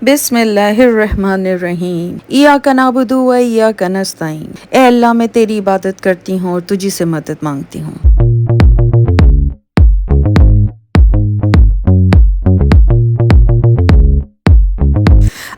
बिस्मिल्लाहिर्रहमानिर्रहीम। इय्याका नअबुदु व इय्याका नस्तईन। ए अल्लाह, मैं तेरी इबादत करती हूँ और तुझी से मदद मांगती हूँ।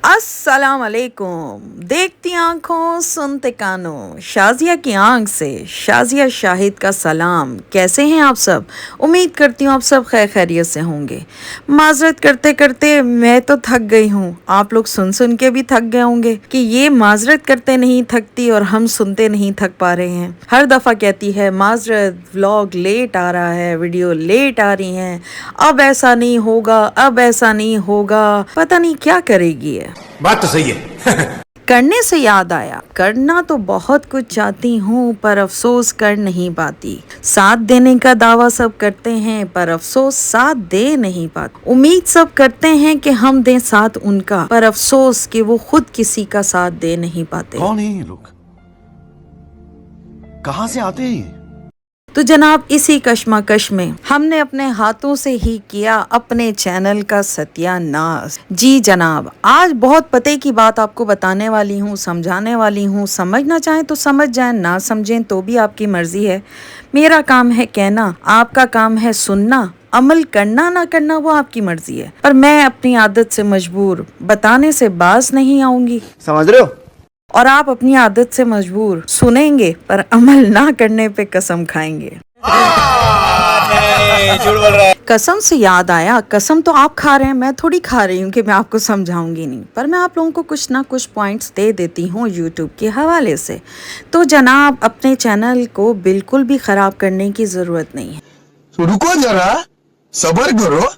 अस्सलाम वालेकुम। देखती आंखों सुनते कानों, शाजिया की आंख से शाजिया शाहिद का सलाम। कैसे हैं आप सब? उम्मीद करती हूँ आप सब खैर खैरियत से होंगे। माजरत करते करते मैं तो थक गई हूँ, आप लोग सुन सुन के भी थक गए होंगे कि ये माजरत करते नहीं थकती और हम सुनते नहीं थक पा रहे हैं। हर दफ़ा कहती है माजरत, व्लॉग लेट आ रहा है, वीडियो लेट आ रही हैं, अब ऐसा नहीं होगा, अब ऐसा नहीं होगा, पता नहीं क्या करेगी है। बात तो सही है। करने से याद आया, करना तो बहुत कुछ चाहती हूँ पर अफसोस कर नहीं पाती। साथ देने का दावा सब करते हैं पर अफसोस साथ दे नहीं पाते। उम्मीद सब करते हैं कि हम दें साथ उनका, पर अफसोस कि वो खुद किसी का साथ दे नहीं पाते। कौन है ये लोग? कहाँ से आते हैं ये? तो जनाब, इसी कश्मकश में हमने अपने हाथों से ही किया अपने चैनल का सत्यानाश। जी जनाब, आज बहुत पते की बात आपको बताने वाली हूँ, समझाने वाली हूँ। समझना चाहें तो समझ जाएं, ना समझें तो भी आपकी मर्जी है। मेरा काम है कहना, आपका काम है सुनना। अमल करना ना करना वो आपकी मर्जी है, पर मैं अपनी आदत से मजबूर बताने से बाज नहीं आऊंगी। समझ रहे हो? और आप अपनी आदत से मजबूर सुनेंगे पर अमल ना करने पे कसम खाएंगे। झूठ बोल रहा है। कसम से याद आया, कसम तो आप खा रहे हैं, मैं थोड़ी खा रही हूँ कि मैं आपको समझाऊंगी नहीं, पर मैं आप लोगों को कुछ ना कुछ पॉइंट्स दे देती हूँ यूट्यूब के हवाले से। तो जनाब, अपने चैनल को बिल्कुल भी ख़राब करने की ज़रूरत नहीं है। रुको जरा, सब्र करो।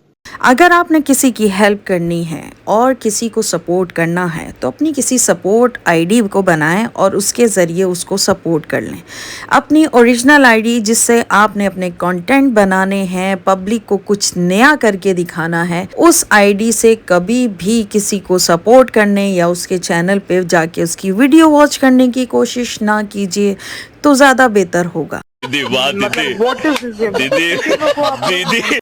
अगर आपने किसी की हेल्प करनी है और किसी को सपोर्ट करना है तो अपनी किसी सपोर्ट आईडी को बनाएं और उसके ज़रिए उसको सपोर्ट कर लें। अपनी ओरिजिनल आईडी जिससे आपने अपने कंटेंट बनाने हैं, पब्लिक को कुछ नया करके दिखाना है, उस आईडी से कभी भी किसी को सपोर्ट करने या उसके चैनल पे जाके उसकी वीडियो वॉच करने की कोशिश ना कीजिए तो ज़्यादा बेहतर होगा। दीदी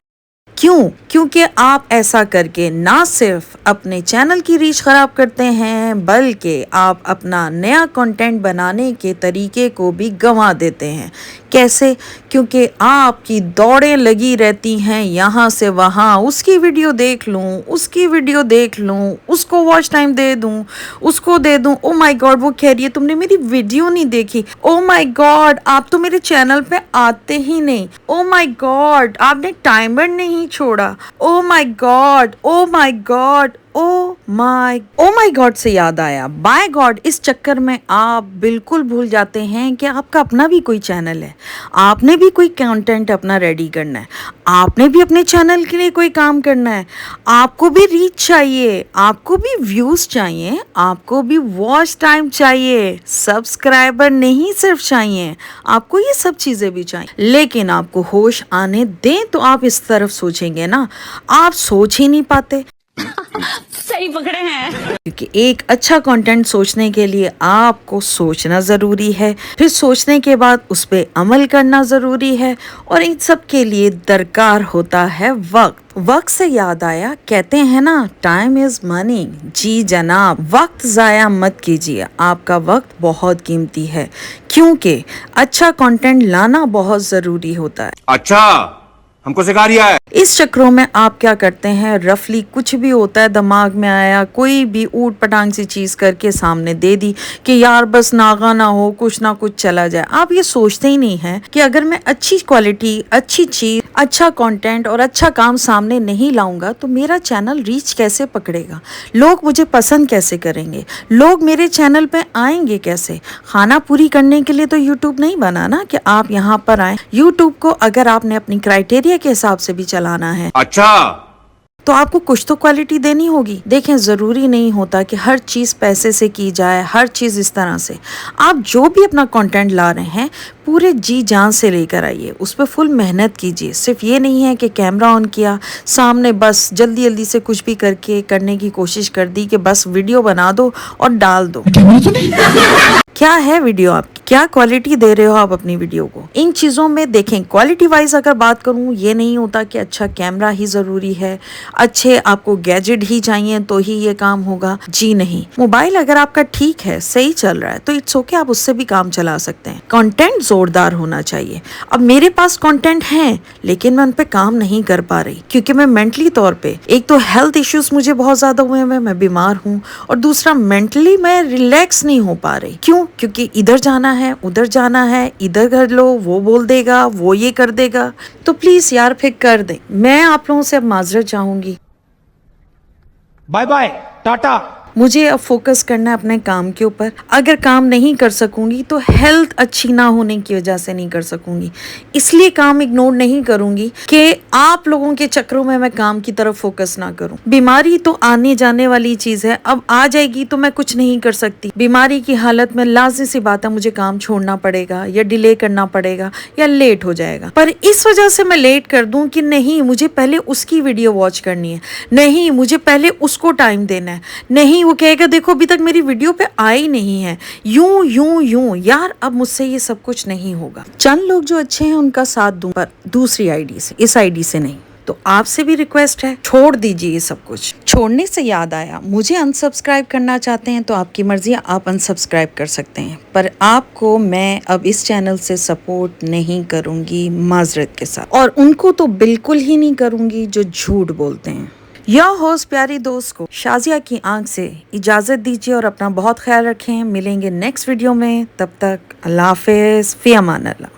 क्यों? क्योंकि आप ऐसा करके ना सिर्फ अपने चैनल की रीच ख़राब करते हैं बल्कि आप अपना नया कंटेंट बनाने के तरीके को भी गंवा देते हैं। कैसे? क्योंकि आपकी दौड़ें लगी रहती हैं यहाँ से वहाँ, उसकी वीडियो देख लूँ, उसकी वीडियो देख लूँ, उसको वॉच टाइम दे दूँ, उसको दे दूँ। ओ माय गॉड, वो कह रही है तुमने मेरी वीडियो नहीं देखी। ओ माय गॉड, आप तो मेरे चैनल पे आते ही नहीं। ओ माय गॉड, आपने टाइमर नहीं छोड़ा। Oh my God, oh my God, oh my God से याद आया, बाय गॉड, इस चक्कर में आप बिल्कुल भूल जाते हैं कि आपका अपना भी कोई चैनल है, आपने भी कोई कंटेंट अपना रेडी करना है, आपने भी अपने चैनल के लिए कोई काम करना है, आपको भी रीच चाहिए, आपको भी व्यूज चाहिए, आपको भी वॉच टाइम चाहिए, सब्सक्राइबर नहीं सिर्फ चाहिए, आपको ये सब चीज़ें भी चाहिए। लेकिन आपको होश आने दें तो आप इस तरफ सोचेंगे ना, आप सोच ही नहीं पाते। सही पकड़े हैं। क्योंकि एक अच्छा कंटेंट सोचने के लिए आपको सोचना ज़रूरी है, फिर सोचने के बाद उस पर अमल करना ज़रूरी है, और इन सब के लिए दरकार होता है वक्त। वक्त से याद आया, कहते हैं ना टाइम इज़ मनी। जी जनाब, वक्त ज़ाया मत कीजिए, आपका वक्त बहुत कीमती है, क्योंकि अच्छा कंटेंट लाना बहुत ज़रूरी होता है। अच्छा, हमको सिखा रिया है। इस चक्रों में आप क्या करते हैं, रफली कुछ भी होता है दिमाग में आया, कोई भी ऊट पटांग सी चीज़ करके सामने दे दी कि यार बस नागा ना हो, कुछ ना कुछ चला जाए। आप ये सोचते ही नहीं हैं कि अगर मैं अच्छी क्वालिटी, अच्छी चीज़, अच्छा कंटेंट और अच्छा काम सामने नहीं लाऊंगा तो मेरा चैनल रीच कैसे पकड़ेगा, लोग मुझे पसंद कैसे करेंगे, लोग मेरे चैनल पे आएंगे कैसे। खाना पूरी करने के लिए तो यूट्यूब नहीं बना ना कि आप यहाँ पर आए। यूट्यूब को अगर आपने अपनी क्राइटेरिया के हिसाब से भी चलाना है अच्छा, तो आपको कुछ तो क्वालिटी देनी होगी। देखें, ज़रूरी नहीं होता कि हर चीज़ पैसे से की जाए, हर चीज़ इस तरह से। आप जो भी अपना कंटेंट ला रहे हैं पूरे जी जान से लेकर आइए, उस पर फुल मेहनत कीजिए। सिर्फ ये नहीं है कि कैमरा ऑन किया, सामने बस जल्दी जल्दी से कुछ भी करने की कोशिश कर दी कि बस वीडियो बना दो और डाल दो। क्या है वीडियो आपकी, क्या क्वालिटी दे रहे हो आप अपनी वीडियो को? इन चीज़ों में देखें, क्वालिटी वाइज अगर बात करूँ, ये नहीं होता कि अच्छा कैमरा ही ज़रूरी है, अच्छे आपको गैजेट ही चाहिए तो ही ये काम होगा। जी नहीं, मोबाइल अगर आपका ठीक है, सही चल रहा है तो इट्स ओके, आप उससे भी काम चला सकते हैं। कंटेंट जोरदार होना चाहिए। अब मेरे पास कंटेंट है लेकिन मैं उन पे काम नहीं कर पा रही क्योंकि मैं मेंटली तौर पे, एक तो हेल्थ इश्यूज मुझे बहुत ज़्यादा हुए हैं, मैं बीमार हूँ, और दूसरा मेंटली मैं रिलैक्स नहीं हो पा रही। क्यों? क्योंकि इधर जाना है, उधर जाना है, इधर कर लो, वो बोल देगा, वो ये कर देगा। तो प्लीज़ यार फिर कर दें। मैं आप लोगों से अब माजरत चाहूँगी। Bye bye, tata. मुझे अब फोकस करना है अपने काम के ऊपर। अगर काम नहीं कर सकूंगी तो हेल्थ अच्छी ना होने की वजह से नहीं कर सकूंगी, इसलिए काम इग्नोर नहीं करूंगी कि आप लोगों के चक्करों में मैं काम की तरफ फोकस ना करूं। बीमारी तो आने जाने वाली चीज है, अब आ जाएगी तो मैं कुछ नहीं कर सकती। बीमारी की हालत में लाज़मी सी बात है, मुझे काम छोड़ना पड़ेगा या डिले करना पड़ेगा या लेट हो जाएगा। पर इस वजह से मैं लेट कर दूं कि नहीं मुझे पहले उसकी वीडियो वॉच करनी है, नहीं मुझे पहले उसको टाइम देना है, नहीं वो कहेगा देखो अभी तक मेरी वीडियो पे आई नहीं है, यूं यूं यूं। यार अब मुझसे ये सब कुछ नहीं होगा। चंद लोग जो अच्छे हैं उनका साथ दूं, पर दूसरी आईडी से, इस आईडी से नहीं। तो आपसे भी रिक्वेस्ट है, छोड़ दीजिए ये सब कुछ। छोड़ने से याद आया, मुझे अनसब्सक्राइब करना चाहते हैं तो आपकी मर्जी, आप अनसब्सक्राइब कर सकते हैं, पर आपको मैं अब इस चैनल से सपोर्ट नहीं करूंगी माजरत के साथ, और उनको तो बिल्कुल ही नहीं करूंगी जो झूठ बोलते हैं। योर होस्ट प्यारी दोस्त को शाजिया की आंख से इजाज़त दीजिए और अपना बहुत ख्याल रखें। मिलेंगे नेक्स्ट वीडियो में, तब तक अल्लाह हाफिज़, फ़ी अमान अल्लाह।